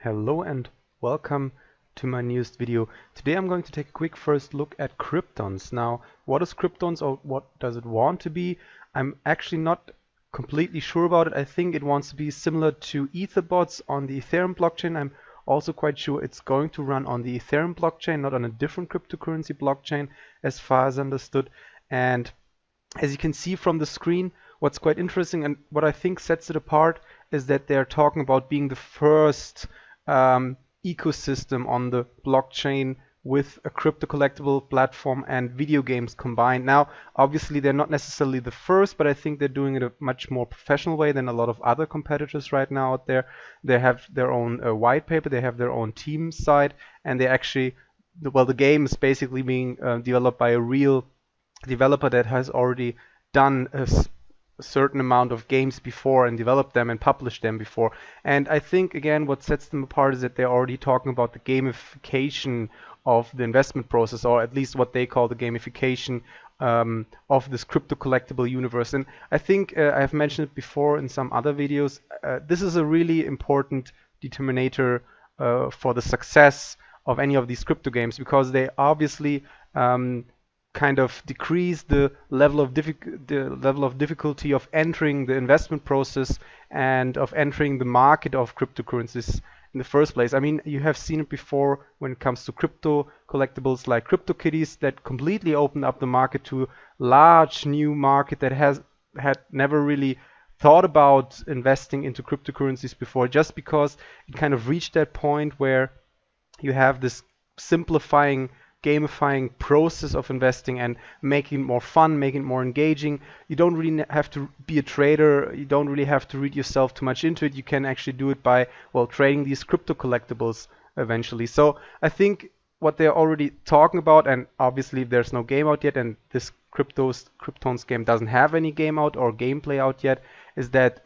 Hello and welcome to my newest video. Today I'm going to take a quick first look at Cryptons. Now, what is Cryptons or what does it want to be? I'm actually not completely sure about it. I think it wants to be similar to Etherbots on the Ethereum blockchain. I'm also quite sure it's going to run on the Ethereum blockchain, not on a different cryptocurrency blockchain as far as understood. And as you can see from the screen, what's quite interesting and what I think sets it apart is that they're talking about being the first ecosystem on the blockchain with a crypto collectible platform and video games combined. Now, obviously, they're not necessarily the first, but I think they're doing it a much more professional way than a lot of other competitors right now out there. They have their own white paper, they have their own team site, and they actually, well, the game is basically being developed by a real developer that has already done a certain amount of games before and developed them and published them before. And I think, again, what sets them apart is that they're already talking about the gamification of the investment process, or at least what they call the gamification of this crypto collectible universe. And I think I've mentioned it before in some other videos. This is a really important determinator for the success of any of these crypto games, because they obviously kind of decrease the level of difficulty of entering the investment process and of entering the market of cryptocurrencies in the first place. I mean, you have seen it before when it comes to crypto collectibles like CryptoKitties that completely opened up the market to a large new market that had never really thought about investing into cryptocurrencies before, just because it kind of reached that point where you have this gamifying process of investing and making it more fun, making it more engaging. You don't really have to be a trader. You don't really have to read yourself too much into it. You can actually do it by, well, trading these crypto collectibles eventually. So I think what they're already talking about, and obviously there's no game out yet, and this Cryptons game doesn't have any game out or gameplay out yet, is that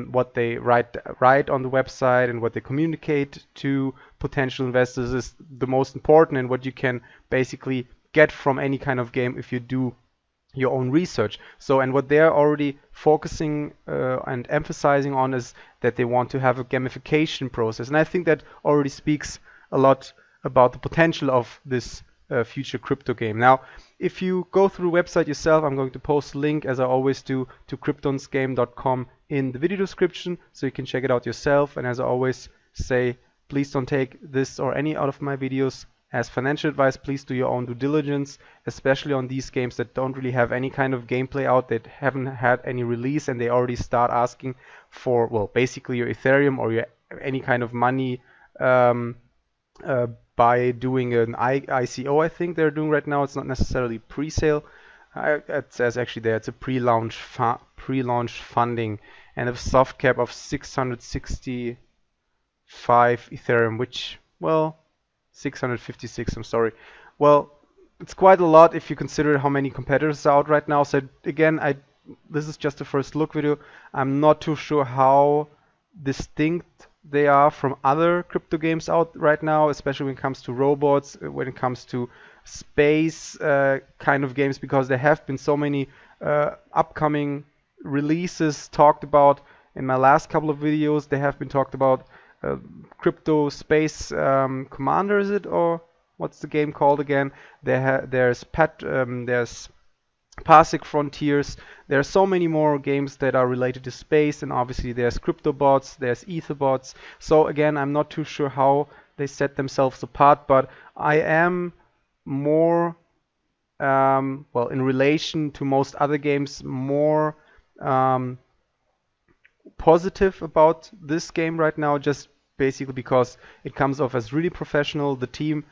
what they write on the website and what they communicate to potential investors is the most important, and what you can basically get from any kind of game if you do your own research. So, and what they're already focusing and emphasizing on is that they want to have a gamification process, and I think that already speaks a lot about the potential of this future crypto game. Now, if you go through the website yourself, I'm going to post a link, as I always do, to cryptonsgame.com in the video description, so you can check it out yourself. And as I always say, please don't take this or any out of my videos as financial advice. Please do your own due diligence, especially on these games that don't really have any kind of gameplay out, that haven't had any release, and they already start asking for, well, basically your Ethereum or your any kind of money by doing an ICO. I think they're doing right now. It's not necessarily pre-sale. It says actually there it's a pre-launch funding, and a soft cap of 665 Ethereum, which, well, 656, I'm sorry. Well, it's quite a lot if you consider how many competitors are out right now. So again, this is just a first look video. I'm not too sure how distinct they are from other crypto games out right now, especially when it comes to robots, when it comes to space kind of games, because there have been so many upcoming releases talked about in my last couple of videos. They have been talked about Crypto Space Commander, is it, or what's the game called again? There's Pacific Frontiers. There are so many more games that are related to space, and obviously there's CryptoBots, there's Etherbots. So again, I'm not too sure how they set themselves apart, but I am more, well, in relation to most other games, more positive about this game right now, just basically because it comes off as really professional. The team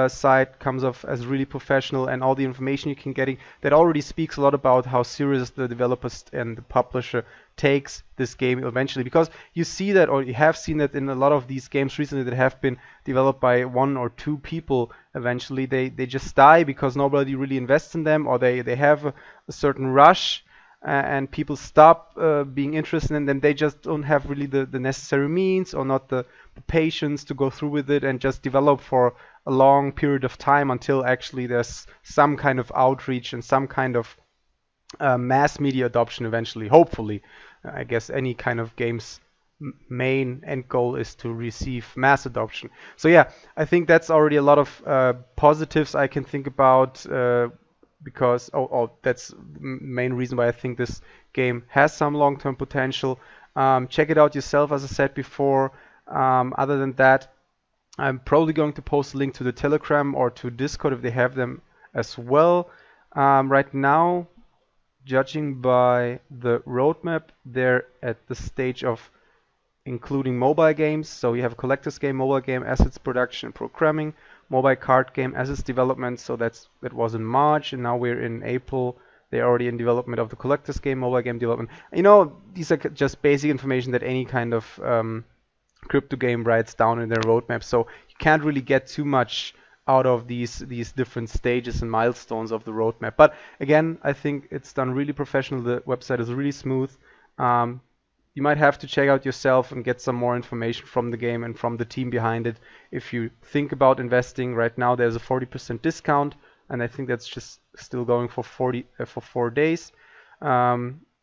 side comes off as really professional, and all the information you can getting that already speaks a lot about how serious the developers and the publisher takes this game eventually, because you see that, or you have seen that in a lot of these games recently that have been developed by one or two people. Eventually they just die because nobody really invests in them, or they have a certain rush and people stop being interested in them. They just don't have really the necessary means or not the patience to go through with it and just develop for a long period of time until actually there's some kind of outreach and some kind of mass media adoption eventually, hopefully. I guess any kind of games main end goal is to receive mass adoption. So yeah, I think that's already a lot of positives I can think about, because that's the main reason why I think this game has some long-term potential. Check it out yourself, as I said before. Other than that, I'm probably going to post a link to the Telegram or to Discord if they have them as well. Right now, judging by the roadmap, they're at the stage of including mobile games. So you have a collector's game, mobile game, assets production, programming, mobile card game, assets development. So that was in March, and now we're in April. They're already in development of the collector's game, mobile game development. You know, these are just basic information that any kind of crypto game writes down in their roadmap. So you can't really get too much out of these different stages and milestones of the roadmap. But again, I think it's done really professional. The website is really smooth. You might have to check out yourself and get some more information from the game and from the team behind it. If you think about investing right now, there's a 40% discount, and I think that's just still going for 4 days.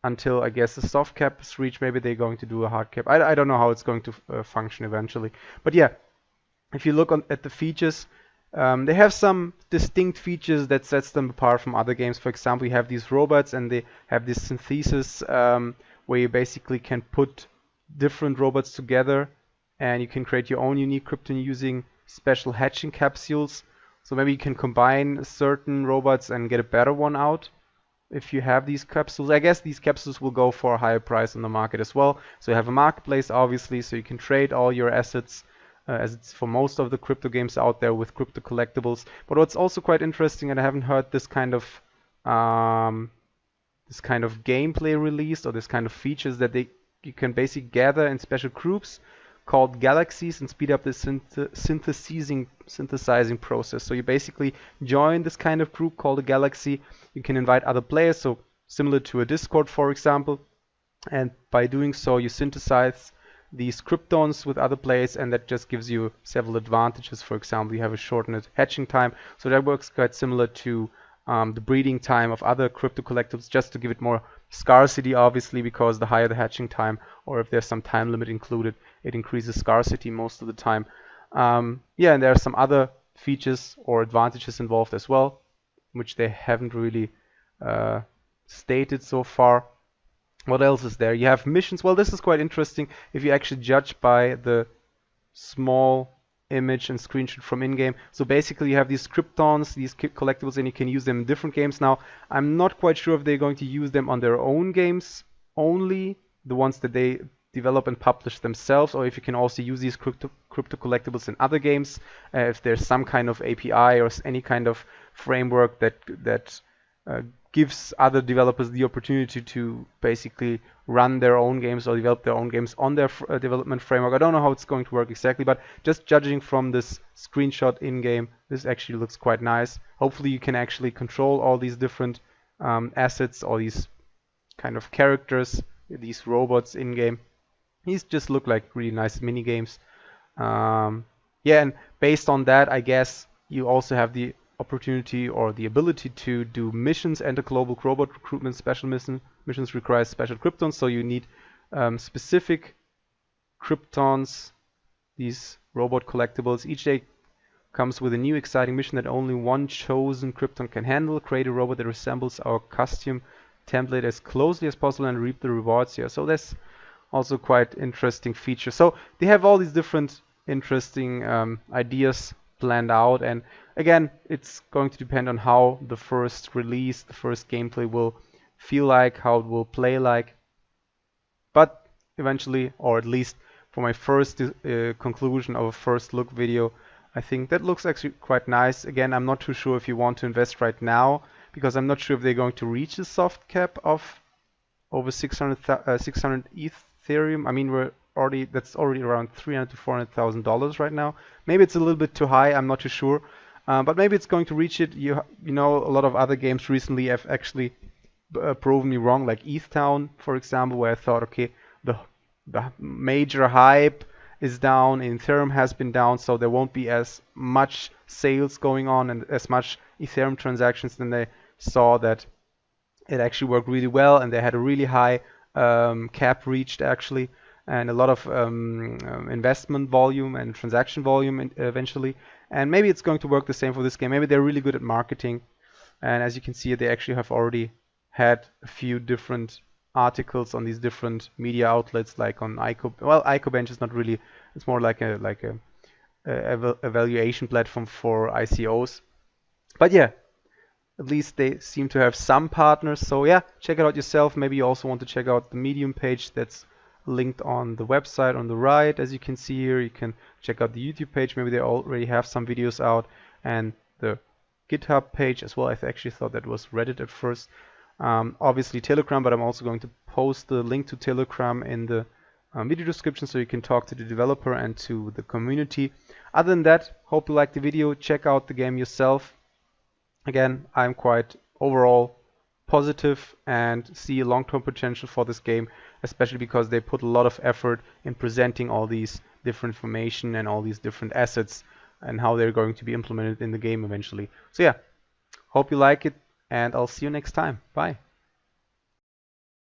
Until I guess the soft cap is reached. Maybe they're going to do a hard cap. I don't know how it's going to function eventually. But yeah, if you look at the features, they have some distinct features that sets them apart from other games. For example, you have these robots, and they have this synthesis where you basically can put different robots together, and you can create your own unique Krypton using special hatching capsules. So maybe you can combine certain robots and get a better one out. If you have these capsules, I guess these capsules will go for a higher price on the market as well. So you have a marketplace, obviously, so you can trade all your assets, as it's for most of the crypto games out there with crypto collectibles. But what's also quite interesting, and I haven't heard this kind of gameplay released, or this kind of features, that you can basically gather in special groups called galaxies and speed up the synthesizing process. So you basically join this kind of group called a galaxy. You can invite other players, so similar to a Discord, for example, and by doing so you synthesize these Cryptons with other players, and that just gives you several advantages. For example, you have a shortened hatching time, so that works quite similar to the breeding time of other crypto collectibles, just to give it more scarcity, obviously, because the higher the hatching time, or if there's some time limit included, it increases scarcity most of the time. Yeah, and there are some other features or advantages involved as well, which they haven't really stated so far. What else is there? You have missions. Well, this is quite interesting if you actually judge by the small image and screenshot from in-game. So basically you have these Cryptons, these collectibles, and you can use them in different games. Now, I'm not quite sure if they're going to use them on their own games only, the ones that they develop and publish themselves, or if you can also use these crypto collectibles in other games, if there's some kind of API or any kind of framework that gives other developers the opportunity to basically run their own games or develop their own games on their development framework. I don't know how it's going to work exactly, but just judging from this screenshot in-game, this actually looks quite nice. Hopefully you can actually control all these different assets, all these kind of characters, these robots in-game. These just look like really nice mini games. Yeah, and based on that, I guess you also have the opportunity or the ability to do missions. Enter global robot recruitment. Special missions require special Cryptons, so you need specific Cryptons, these robot collectibles. Each day comes with a new exciting mission that only one chosen Crypton can handle. Create a robot that resembles our costume template as closely as possible and reap the rewards here. So that's also quite interesting feature. So they have all these different interesting ideas planned out, and again, it's going to depend on how the first release, the first gameplay will feel like, how it will play like. But eventually, or at least for my first conclusion of a first look video, I think that looks actually quite nice. Again, I'm not too sure if you want to invest right now, because I'm not sure if they're going to reach the soft cap of over 600 Ethereum. I mean, that's already around $300,000 to $400,000 right now. Maybe it's a little bit too high, I'm not too sure. But maybe it's going to reach it. You know, a lot of other games recently have actually proven me wrong, like ETH Town, for example, where I thought, okay, the major hype is down, and Ethereum has been down, so there won't be as much sales going on and as much Ethereum transactions. Then they saw that it actually worked really well, and they had a really high cap reached actually. and a lot of investment volume and transaction volume eventually. And maybe it's going to work the same for this game. Maybe they're really good at marketing. And as you can see, they actually have already had a few different articles on these different media outlets, like on ICO. Well, ICObench is not really. It's more like a evaluation platform for ICOs. But yeah, at least they seem to have some partners. So yeah, check it out yourself. Maybe you also want to check out the Medium page that's linked on the website on the right. As you can see here, you can check out the YouTube page. Maybe they already have some videos out, and the GitHub page as well. I actually thought that was Reddit at first. Obviously Telegram, but I'm also going to post the link to Telegram in the video description so you can talk to the developer and to the community. Other than that, hope you liked the video. Check out the game yourself. Again, I'm quite overall positive and see a long-term potential for this game, especially because they put a lot of effort in presenting all these different information and all these different assets and how they're going to be implemented in the game eventually. So yeah, hope you like it, and I'll see you next time. Bye.